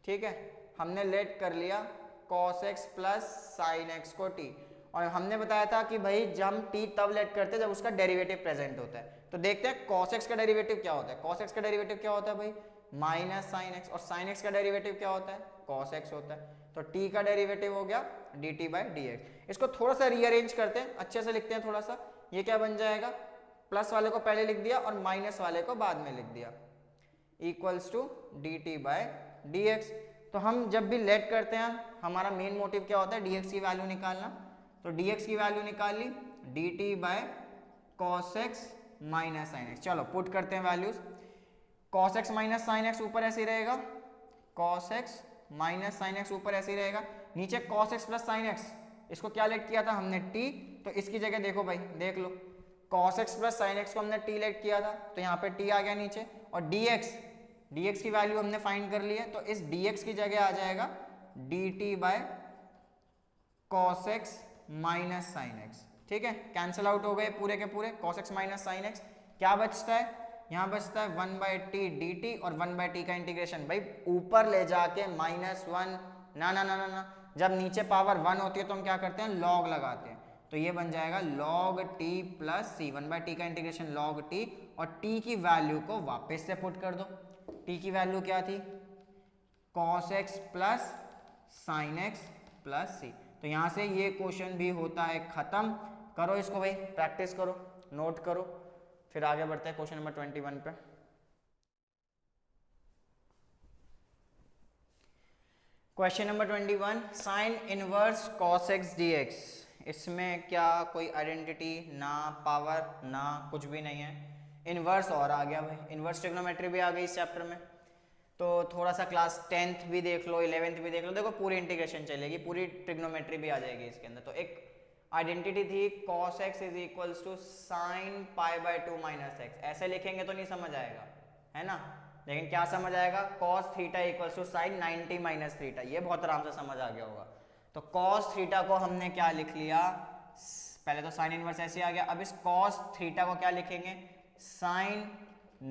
ठीक है, हमने लेट कर लिया cos x plus sine x को t, और हमने बताया था कि भाई जब हम t तब लेट करते हैं जब उसका डेरिवेटिव प्रेजेंट होता है, तो देखते हैं cos x का डेरिवेटिव क्या होता है। cos x का डेरिवेटिव क्या होता है भाई, माइनस साइन एक्स, और साइन x का डेरिवेटिव क्या होता है, cos x होता है, तो t का डेरिवेटिव हो गया dt बाई dx। इसको थोड़ा सा रीअरेंज करते हैं, अच्छे से लिखते हैं थोड़ा सा, ये क्या बन जाएगा, प्लस वाले को पहले लिख दिया और माइनस वाले को बाद में लिख दिया, equals to dt by dx। तो हम जब भी लेट करते हैं हमारा मेन मोटिव क्या होता है, dx की वैल्यू निकालना, तो dx की वैल्यू निकाल ली dt by cos x minus sine x. चलो पुट करते हैं values, cos x minus sine x ऊपर ऐसे ही रहेगा, cos x minus sine x ऊपर ऐसे ही रहेगा, नीचे cos x plus sine x, इसको क्या लेट किया था हमने t, तो इसकी जगह देखो भाई देख लो, cos x plus sine x को हमने t लेट किया था, तो यहाँ पे t आ गया नीचे, और dx की वैल्यू हमने फाइंड कर ली है, तो इस dx की जगह आ जाएगा dt by cos x minus sine x, ठीक है, कैंसिल आउट हो गए पूरे के पूरे, cos x minus sine x, क्या बचता है, यहाँ बचता है 1 बाई टी डी टी, और 1 बाई टी का इंटीग्रेशन, भाई ऊपर ले जाके -1, ना ना ना ना ना, जब नीचे पावर 1 होती है तो हम क्या करते हैं, लॉग लगाते हैं, तो ये बन जाएगा log t plus c, 1 by t का इंटीग्रेशन log t, और t की वैल्यू को वापस से पुट कर दो, t की वैल्यू क्या थी, cos x plus sine x plus C. तो यहाँ से ये क्वेश्चन भी होता है खत्म, करो इसको भाई, प्रैक्टिस करो, नोट करो, फिर आगे बढ़ते हैं क्वेश्चन नंबर 21 पे। Question number 21, sine inverse cos x dx, इसमें क्या कोई आइडेंटिटी, ना पावर, ना कुछ भी नहीं है, इनवर्स और आ गया भाई, इनवर्स ट्रिग्नोमेट्री भी आ गई इस चैप्टर में, तो थोड़ा सा क्लास 10th भी देख लो, 11th भी देख लो, देखो पूरी इंटीग्रेशन चलेगी, पूरी ट्रिग्नोमेट्री भी आ जाएगी इसके अंदर। तो एक आइडेंटिटी थी cos x is equals to sine pi by 2 minus x, ऐसे लिखेंगे तो नहीं समझ आएगा, है ना, लेकिन क्या समझ आएगा, cos theta equals to sine 90 minus theta, ये बहुत आराम से समझ आ गया होगा। तो cos थीटा को हमने क्या लिख लिया, पहले तो साइन इनवर्स ऐसे आ गया, अब इस cos थीटा को क्या लिखेंगे, साइन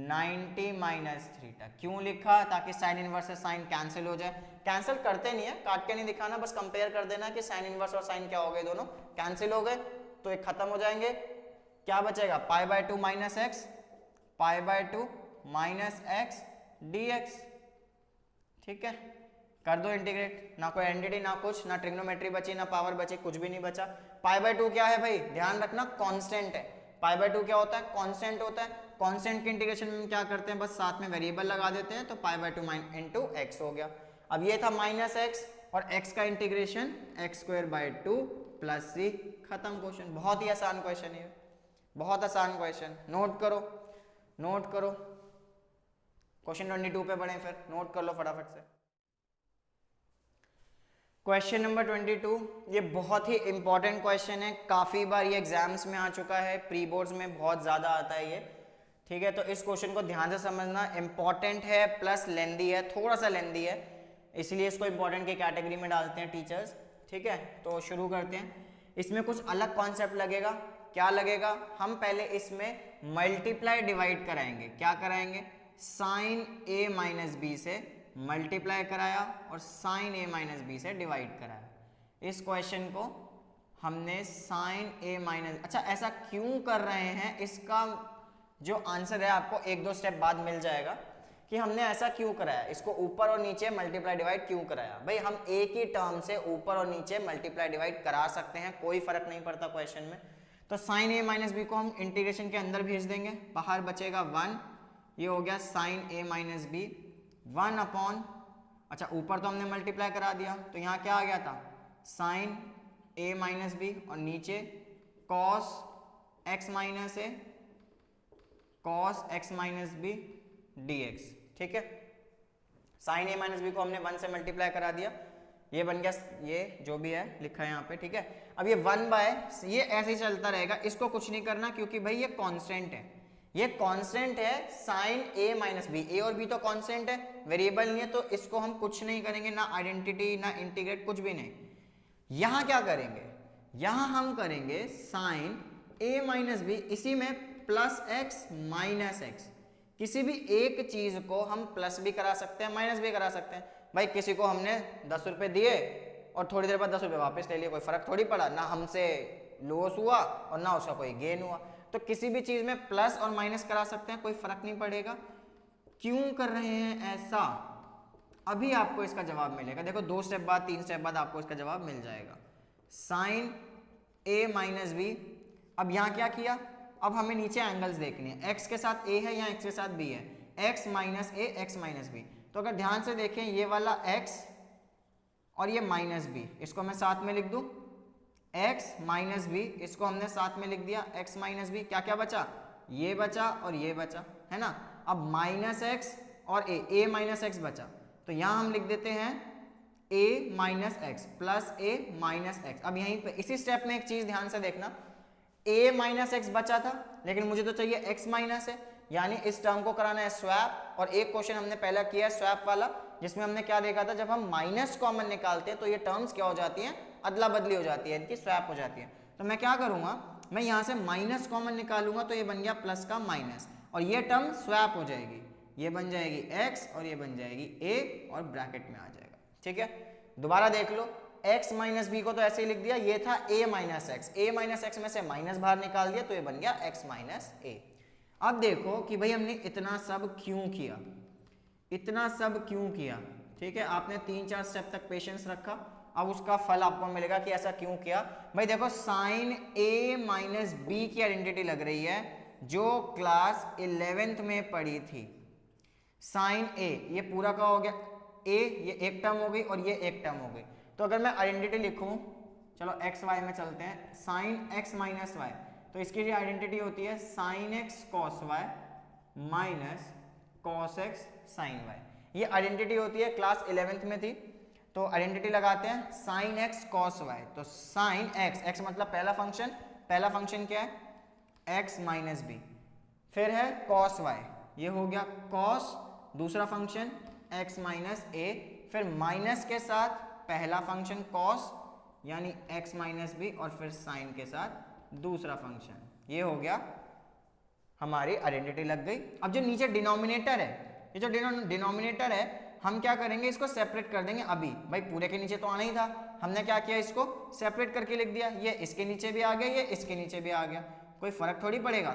90 माइनस थीटा, क्यों लिखा, ताकि साइन इनवर्स से साइन कैंसिल हो जाए, कैंसिल करते नहीं है, काट के नहीं दिखाना, बस कंपेयर कर देना कि साइन इनवर्स और साइन क्या हो गए, दोनों कैंसिल हो गए, तो एक खत्म हो जाएंगे, क्या बचेगा, पाई by 2 minus x, pi by 2 minus x dx, ठीक है, कर दो इंटीग्रेट, ना कोई एंटिटी ना कुछ, ना ट्रिग्नोमेट्री बची ना पावर बची, कुछ भी नहीं बचा। पाई बाय 2 क्या है भाई, ध्यान रखना कांस्टेंट है, पाई बाय 2 क्या होता है, कांस्टेंट होता है, कांस्टेंट के इंटीग्रेशन में क्या करते हैं, बस साथ में वेरिएबल लगा देते हैं, तो पाई बाय 2 इंटू एक्स हो गया। अब ये था माइनस एक्स, और x का integration x square by 2 plus C, खत्म क्वेश्चन, बहुत ही आसान क्वेश्चन है, बहुत आसान क्वेश्चन, नोट करो, नोट करो, क्वेश्चन 22 पे बढ़े, फिर नोट कर लो फटाफट से। क्वेश्चन नंबर 22, ये बहुत ही इंपॉर्टेंट क्वेश्चन है, काफी बार ये एग्जाम्स में आ चुका है, प्री बोर्ड्स में बहुत ज्यादा आता है ये, ठीक है, तो इस क्वेश्चन को ध्यान से समझना, इंपॉर्टेंट है प्लस लेंदी है, थोड़ा सा लेंदी है, इसलिए इसको इंपॉर्टेंट की कैटेगरी में डालते हैं टीचर्स, ठीक है। तो शुरू करते हैं, इसमें कुछ अलग कॉन्सेप्ट लगेगा, क्या लगेगा, हम पहले इसमें मल्टीप्लाई डिवाइड कराएंगे, क्या कराएंगे, साइन ए माइनस बी से मल्टीप्लाई कराया और साइन ए माइनस बी से डिवाइड कराया, इस क्वेश्चन को हमने साइन ए माइनस, अच्छा ऐसा क्यों कर रहे हैं, इसका जो आंसर है आपको 1-2 स्टेप बाद मिल जाएगा कि हमने ऐसा क्यों कराया, इसको ऊपर और नीचे मल्टीप्लाई डिवाइड क्यों कराया। भाई हम एक ही टर्म से ऊपर और नीचे मल्टीप्लाई डिवाइड करा सकते हैं, कोई फर्क नहीं पड़ता क्वेश्चन में। तो साइन ए माइनस बी को हम इंटीग्रेशन के अंदर भेज देंगे, बाहर बचेगा 1, ये हो गया साइन ए माइनस बी 1 अपॉन, अच्छा ऊपर तो हमने मल्टीप्लाई करा दिया, तो यहाँ क्या आ गया था, साइन ए माइनस बी, और नीचे cos x minus a cos x minus b dx, ठीक है। साइन ए माइनस बी को हमने 1 से मल्टीप्लाई करा दिया, ये बन गया, ये जो भी है लिखा है यहाँ पे, ठीक है। अब ये 1 बाय, ये ऐसे ही चलता रहेगा, इसको कुछ नहीं करना क्योंकि भाई ये कांस्टेंट है, ये कांस्टेंट है साइन ए माइनस बी, ए और बी तो कांस्टेंट है, वेरिएबल नहीं है, तो इसको हम कुछ नहीं करेंगे, ना आइडेंटिटी ना इंटीग्रेट, कुछ भी नहीं। यहाँ क्या करेंगे, यहाँ हम करेंगे साइन ए माइनस बी, इसी में प्लस एक्स माइनस एक्स, किसी भी एक चीज को हम प्लस भी करा सकते हैं माइनस भी करा सकते हैं। भाई किसी को हमने 10 रुपए दिए और थोड़ी देर बाद 10 रुपए वापस ले लिए, कोई फर्क थोड़ी पड़ा, ना हमसे लॉस हुआ और ना उसका कोई गेन हुआ। तो किसी भी चीज में प्लस और माइनस करा सकते हैं, कोई फर्क नहीं पड़ेगा। क्यों कर रहे हैं ऐसा, अभी आपको इसका जवाब मिलेगा। देखो 2 स्टेप बाद 3 स्टेप बाद आपको इसका जवाब मिल जाएगा। साइन ए माइनस बी, अब यहाँ क्या किया, अब हमें नीचे एंगल्स देखने हैं, x के साथ a है या x के साथ b है, x माइनस ए x माइनस बी। तो अगर ध्यान से देखें ये वाला x और ये माइनस b, इसको मैं साथ में लिख दूं, x माइनस बी, इसको हमने साथ में लिख दिया x माइनस बी। क्या क्या बचा, ये बचा और ये बचा, है ना। अब माइनस एक्स और a माइनस एक्स बचा, तो यहाँ हम लिख देते हैं a minus x plus a minus x. अब यहीं पे इसी स्टेप में एक चीज ध्यान से देखना, a माइनस एक्स बचा था लेकिन मुझे तो चाहिए x माइनस है, यानी इस टर्म को कराना है स्वैप। और एक क्वेश्चन हमने पहला किया है स्वैप वाला, जिसमें हमने क्या देखा था, जब हम माइनस कॉमन निकालते हैं तो ये टर्म्स क्या हो जाती हैं, अदला बदली हो जाती है, इनकी स्वैप हो जाती है। तो मैं क्या करूंगा, मैं यहाँ से माइनस कॉमन निकालूंगा तो ये बन गया प्लस का माइनस, और ये टर्म स्वैप हो जाएगी, ये बन जाएगी x और ये बन जाएगी a और ब्रैकेट में आ जाएगा, ठीक है। दोबारा देख लो, x माइनस बी को तो ऐसे ही लिख दिया, ये था a minus x, a minus x में से माइनस बाहर निकाल दिया तो ये बन गया x माइनस a। अब देखो कि भाई हमने इतना सब क्यों किया, इतना सब क्यों किया, ठीक है। आपने 3-4 स्टेप तक पेशेंस रखा, अब उसका फल आपको मिलेगा कि ऐसा क्यों किया। भाई देखो साइन a माइनस बी की आइडेंटिटी लग रही है जो क्लास 11th में पढ़ी थी। साइन a, ये पूरा का हो गया a, ये एक टर्म हो गई और ये एक टर्म हो गई। तो अगर मैं आइडेंटिटी लिखूं, चलो एक्स वाई में चलते हैं, साइन एक्स माइनस वाई, तो इसकी जो आइडेंटिटी होती है sine x cos y minus cos x sine y, ये आइडेंटिटी होती है, क्लास 11th में थी। तो आइडेंटिटी लगाते हैं, साइन एक्स कॉस वाई, तो साइन एक्स, एक्स मतलब पहला फंक्शन, पहला फंक्शन क्या है एक्स माइनस बी, फिर है कॉस वाई, ये हो गया कॉस दूसरा फंक्शन एक्स माइनस ए, फिर माइनस के साथ पहला फंक्शन कॉस यानी x माइनस बी, और फिर साइन के साथ दूसरा फंक्शन, ये हो गया हमारी आइडेंटिटी लग गई। अब जो नीचे डिनोमिनेटर है, ये जो डिनोमिनेटर है हम क्या करेंगे, इसको सेपरेट कर देंगे। अभी भाई पूरे के नीचे तो आना ही था, हमने क्या किया, इसको सेपरेट करके लिख दिया, ये इसके नीचे भी आ गया, ये इसके नीचे भी आ गया, कोई फर्क थोड़ी पड़ेगा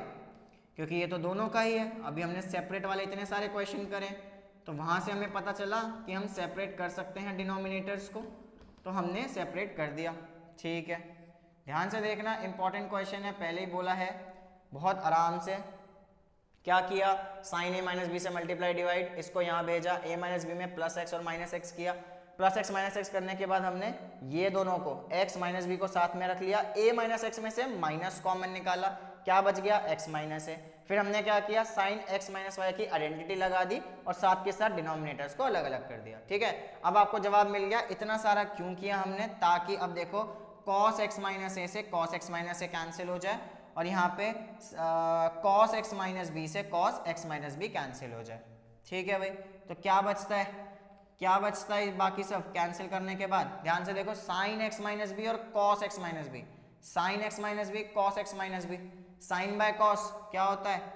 क्योंकि ये तो दोनों का ही है। अभी हमने सेपरेट वाले इतने सारे क्वेश्चन करें तो वहां से हमें पता चला कि हम सेपरेट कर सकते हैं डिनोमिनेटर्स को, तो हमने सेपरेट कर दिया, ठीक है। ध्यान से देखना, इंपॉर्टेंट क्वेश्चन है, पहले ही बोला है, बहुत आराम से क्या किया, साइन ए माइनस बी से मल्टीप्लाई डिवाइड, इसको यहाँ भेजा, ए माइनस बी में प्लस एक्स और माइनस एक्स किया, प्लस एक्स माइनस एक्स करने के बाद हमने ये दोनों को एक्स माइनस बी को साथ में रख लिया, ए माइनस एक्स में से माइनस कॉमन निकाला, क्या बच गया एक्स माइनस ए। फिर हमने क्या किया, साइन एक्स माइनस वाई की आइडेंटिटी लगा दी और साथ के साथ डिनोमिनेटर्स को अलग अलग कर दिया, ठीक है। अब आपको जवाब मिल गया। इतना सारा क्यों किया हमने, ताकि अब देखो cos x माइनस ए से cos x minus a cancel हो जाए, और यहाँ पे cos x माइनस बी से cos x minus b cancel हो जाए, ठीक है भाई। तो क्या बचता है, क्या बचता है बाकी सब कैंसिल करने के बाद, ध्यान से देखो, साइन x माइनस बी और cos x minus b, sine x minus b cos x minus b, sine by cos क्या होता है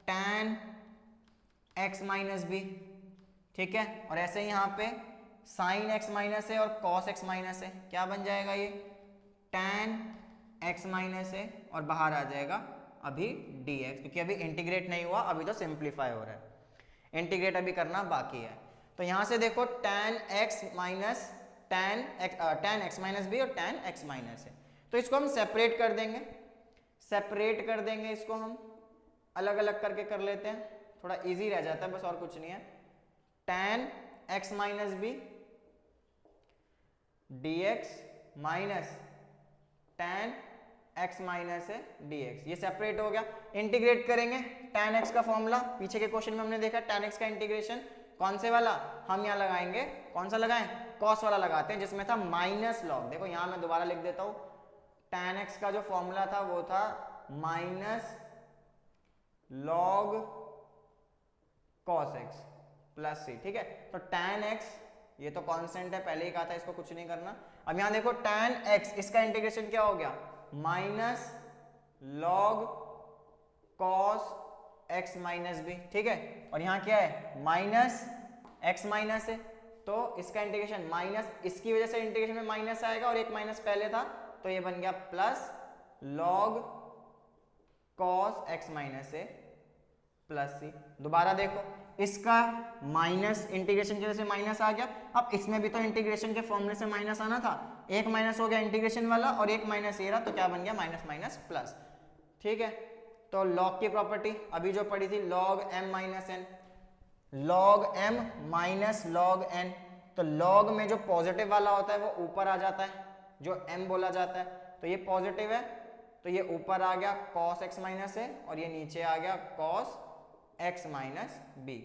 tan x माइनस बी, ठीक है। और ऐसे ही यहाँ पे साइन x माइनस है और cos x माइनस है, क्या बन जाएगा ये tan x माइनस है, और बाहर आ जाएगा अभी dx, क्योंकि अभी इंटीग्रेट नहीं हुआ, अभी तो सिंप्लीफाई हो रहा है, इंटीग्रेट अभी करना बाकी है। तो यहाँ से देखो tan x minus tan x minus b और tan x माइनस है, तो इसको हम सेपरेट कर देंगे, सेपरेट कर देंगे, इसको हम अलग अलग करके कर लेते हैं, थोड़ा इजी रह जाता है, बस और कुछ नहीं है। tan x minus b dx minus tan x minus है dx, ये सेपरेट हो गया। इंटीग्रेट करेंगे tan x का फॉर्मूला पीछे के क्वेश्चन में हमने देखा, tan x का इंटीग्रेशन कौन से वाला हम यहाँ लगाएंगे, कौन सा लगाएं, cos वाला लगाते हैं जिसमें था माइनस लॉग। देखो यहाँ मैं दोबारा लिख देता हूँ, tan x का जो फॉर्मूला था वो था minus log cos x plus c, ठीक है। तो tan x ये तो कांस्टेंट है, पहले ही कहा था, इसको कुछ नहीं करना। अब यहाँ देखो tan x, इसका इंटीग्रेशन क्या हो गया, minus log cos x minus b, ठीक है। और यहाँ क्या है, माइनस x माइनस है, तो इसका इंटीग्रेशन माइनस, इसकी वजह से इंटीग्रेशन में माइनस आएगा और एक माइनस पहले था, तो ये बन गया plus log cos x minus है प्लस c। दोबारा देखो, इसका माइनस इंटीग्रेशन की वजह से माइनस आ गया, अब इसमें भी तो इंटीग्रेशन के फॉर्मूले से माइनस आना था, एक माइनस हो गया इंटीग्रेशन वाला और एक माइनस ये रहा, तो क्या बन गया, माइनस माइनस प्लस, ठीक है। तो लॉग की प्रॉपर्टी अभी जो पढ़ी थी, log m minus n, log m minus log n, तो लॉग में जो पॉजिटिव वाला होता है वो ऊपर आ जाता है, जो m बोला जाता है, तो ये पॉजिटिव है, तो ये ऊपर आ गया cos x माइनस है और ये नीचे आ गया cos x माइनस b,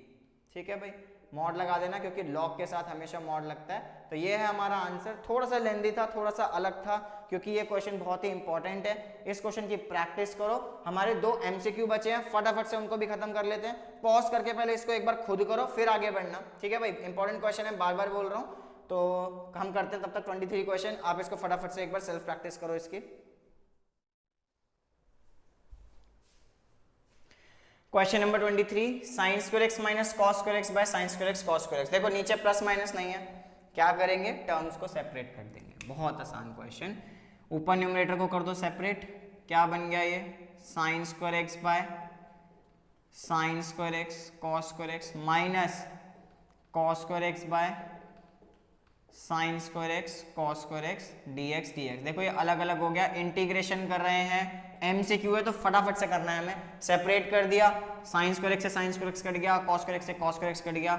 ठीक है भाई। मॉड लगा देना क्योंकि लॉग के साथ हमेशा मॉड लगता है। तो ये है हमारा आंसर, थोड़ा सा लेंदी था, थोड़ा सा अलग था, क्योंकि ये क्वेश्चन बहुत ही इंपॉर्टेंट है। इस क्वेश्चन की प्रैक्टिस करो। हमारे 2 MCQ बचे हैं, फटाफट से उनको भी खत्म कर लेते हैं। पॉज करके पहले इसको एक बार खुद करो, फिर आगे बढ़ना, ठीक है भाई। इंपॉर्टेंट क्वेश्चन है, बार बार बोल रहा हूँ, तो हम करते हैं तब तक 23 क्वेश्चन। आप इसको फटाफट से एक बार सेल्फ प्रैक्टिस करो इसकी। Question number 23, sign square x minus cos square x by sine square x cos square x. देखो नीचे प्लस माइनस नहीं है, क्या करेंगे, टर्म्स को सेपरेट कर देंगे। बहुत आसान क्वेश्चन, ऊपर न्यूमरेटर को कर दो सेपरेट, क्या बन गया ये, sign square x by sine square x cos square x minus cos square x by sine square x cos square x dx dx। देखो ये अलग अलग हो गया, इंटीग्रेशन कर रहे हैं, MCQ है तो फटाफट से करना है हमें। सेपरेट कर दिया, साइन स्क्वायर एक्स से साइन स्क्वायर एक्स कट गया, कॉस स्क्वायर एक्स से कॉस स्क्वायर एक्स कट गया,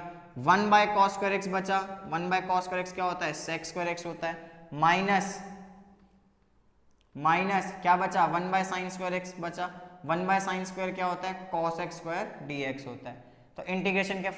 1 बाय कॉस स्क्वायर एक्स बचा, 1 बाय कॉस स्क्वायर एक्स क्या होता है, सेक स्क्वायर एक्स होता है, माइनस माइनस क्या बचा, 1 बाय साइन स्क्वायर एक्स बचा, 1 बाय साइन स्क्वायर क्या होता है, कॉस एक्स स्क्वायर dx होता है। तो इंटीग्रेशन के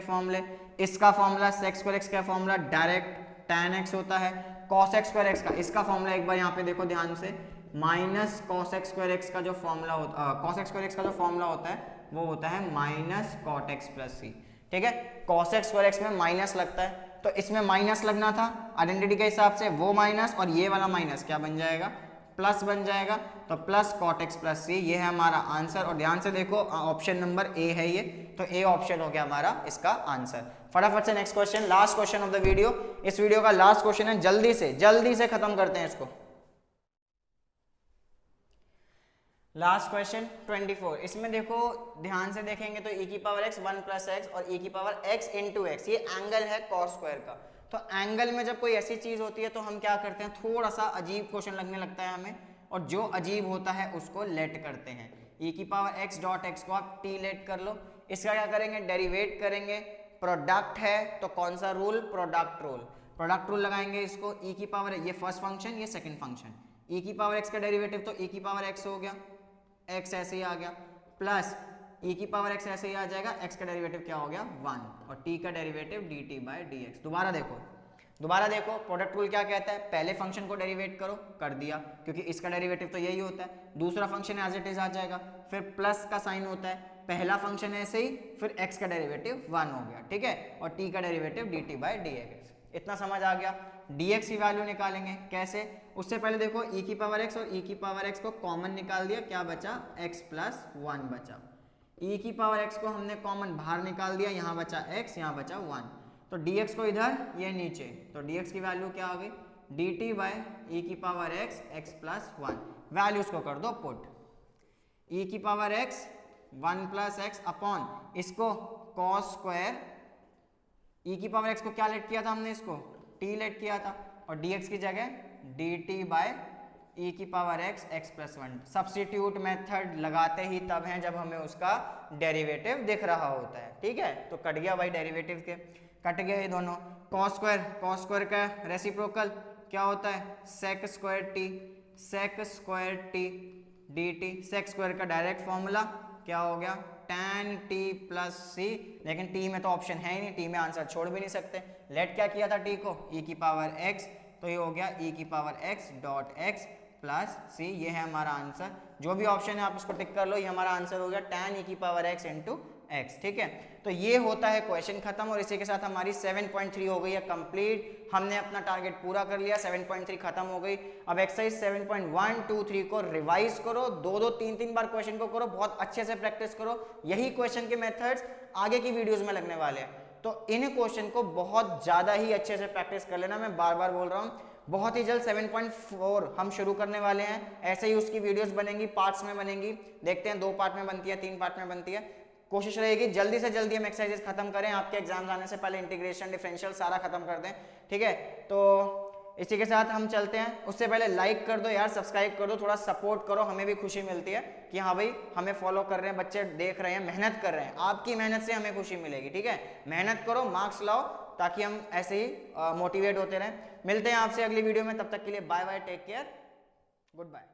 फॉर्मूले, इसका फॉर्मूला सेक स्क्वायर एक्स का फॉर्मूला डायरेक्ट tan x होता है, cos x स्क्वायर एक्स का इसका फॉर्मूला एक बार यहाँ पे देखो ध्यान से, minus cos x square x का जो फॉर्मूला होता है, cos x स्क्वायर एक्स का जो फॉर्मूला होता है वो होता है minus cot x plus c, ठीक है। cos x स्क्वायर एक्स में माइनस लगता है, तो इसमें माइनस लगना था आइडेंटिटी के हिसाब से, वो माइनस और ये वाला माइनस क्या बन जाएगा, प्लस बन जाएगा, तो plus cot x plus c, ये है हमारा आंसर। और ध्यान से देखो ऑप्शन नंबर ए है ये, तो ए ऑप्शन हो गया हमारा इसका आंसर। फटाफट से next question, last question of the video, इस वीडियो का लास्ट क्वेश्चन है, जल्दी से खत्म करते हैं इसको। लास्ट क्वेश्चन 24, इसमें देखो ध्यान से देखेंगे तो e की पावर x 1 प्लस एक्स और e की पावर x इंटू एक्स, ये एंगल है cos स्क्वायर का। तो एंगल में जब कोई ऐसी चीज होती है तो हम क्या करते हैं, थोड़ा सा अजीब क्वेश्चन लगने लगता है हमें, और जो अजीब होता है उसको लेट करते हैं। e की पावर x डॉट x को आप t लेट कर लो, इसका क्या करेंगे, डेरिवेट करेंगे, प्रोडक्ट है तो कौन सा रूल, प्रोडक्ट रूल लगाएंगे इसको, e की पावर, ये फर्स्ट फंक्शन ये सेकंड फंक्शन, e की पावर x का डेरिवेटिव तो e की पावर x हो गया, x ऐसे ही आ गया, प्लस e की पावर x ऐसे ही आ जाएगा, x का डेरिवेटिव क्या हो गया 1 और t का डेरिवेटिव dt बाय dx। दोबारा देखो प्रोडक्ट रूल क्या कहता है, पहले फंक्शन को डेरिवेट करो, कर दिया क्योंकि इसका डेरिवेटिव तो यही होता है, दूसरा फंक्शन एज इट इज आ जाएगा, फिर प्लस का साइन होता है, पहला फंक्शन ऐसे ही, फिर x का डेरिवेटिव 1 हो गया, ठीक है, और t का डेरिवेटिव dt बाय dx। इतना समझ आ गया। dx की वैल्यू निकालेंगे कैसे, उससे पहले देखो e की पावर x और e की पावर x को कॉमन निकाल दिया, क्या बचा, x प्लस 1 बचा, e की पावर x को हमने कॉमन बाहर निकाल दिया, यहाँ बचा x, यहाँ बचा 1, तो dx को इधर, ये नीचे, तो dx की वैल्यू क्या आ गई, dt बाय e की power x x plus 1, values को कर दो पुट, e की power x 1 plus x upon इसको cos स्क्वायर, e की पावर x को क्या लेट किया था हमने, इसको t लेट किया था, और dx की जगह dt बाय e की power x x plus 1। Substitute method लगाते ही तब हैं जब हमें उसका डेरिवेटिव दिख रहा होता है, ठीक है। तो कट गया भाई डेरिवेटिव के, कट गया ये दोनों, cos स्क्वायर का रेसिप्रोकल क्या होता है, sec square t, sec square t d t. Sec square का डायरेक्ट फॉर्मूला क्या हो गया, tan t प्लस सी, लेकिन t में तो ऑप्शन है ही नहीं, t में आंसर छोड़ भी नहीं सकते। लेट क्या किया था t को, e की पावर x, तो ये हो गया e की power x dot x plus C, ये है हमारा आंसर। जो भी ऑप्शन है आप इसको टिक कर लो, ये हमारा आंसर हो गया tan e की पावर x इंटू x। ठीक है, तो ये होता है क्वेश्चन खत्म, और इसी के साथ हमारी 7.3 हो गई है कंप्लीट। हमने अपना टारगेट पूरा कर लिया, 7.3 खत्म हो गई। अब एक्सरसाइज 7.1, 2, 3 को रिवाइज करो, 2-2, 3-3 बार क्वेश्चन को करो, बहुत अच्छे से प्रैक्टिस करो। यही क्वेश्चन के मेथड्स आगे की वीडियोस में लगने वाले हैं, तो इन क्वेश्चन को बहुत ज्यादा ही अच्छे से प्रैक्टिस कर लेना। मैं बार बार बोल रहा हूँ, बहुत ही जल्द 7.4 हम शुरू करने वाले हैं। ऐसे ही उसकी वीडियोस बनेंगी, पार्ट्स में बनेंगी, देखते हैं 2 पार्ट में बनती है, 3 पार्ट में बनती है। कोशिश रहेगी जल्दी से जल्दी हम एक्सरसाइजेस खत्म करें, आपके एग्जाम आने से पहले इंटीग्रेशन डिफरेंशियल सारा खत्म कर दें। ठीक है, तो इसी के साथ हम चलते हैं। उससे पहले लाइक कर दो यार, सब्सक्राइब कर दो, थोड़ा सपोर्ट करो, हमें भी खुशी मिलती है कि हाँ भाई हमें फॉलो कर रहे हैं, बच्चे देख रहे हैं, मेहनत कर रहे हैं। आपकी मेहनत से हमें खुशी मिलेगी। ठीक है, मेहनत करो, मार्क्स लाओ, ताकि हम ऐसे ही मोटिवेट होते रहें। मिलते हैं आपसे अगली वीडियो में, तब तक के लिए bye bye, take care, good bye.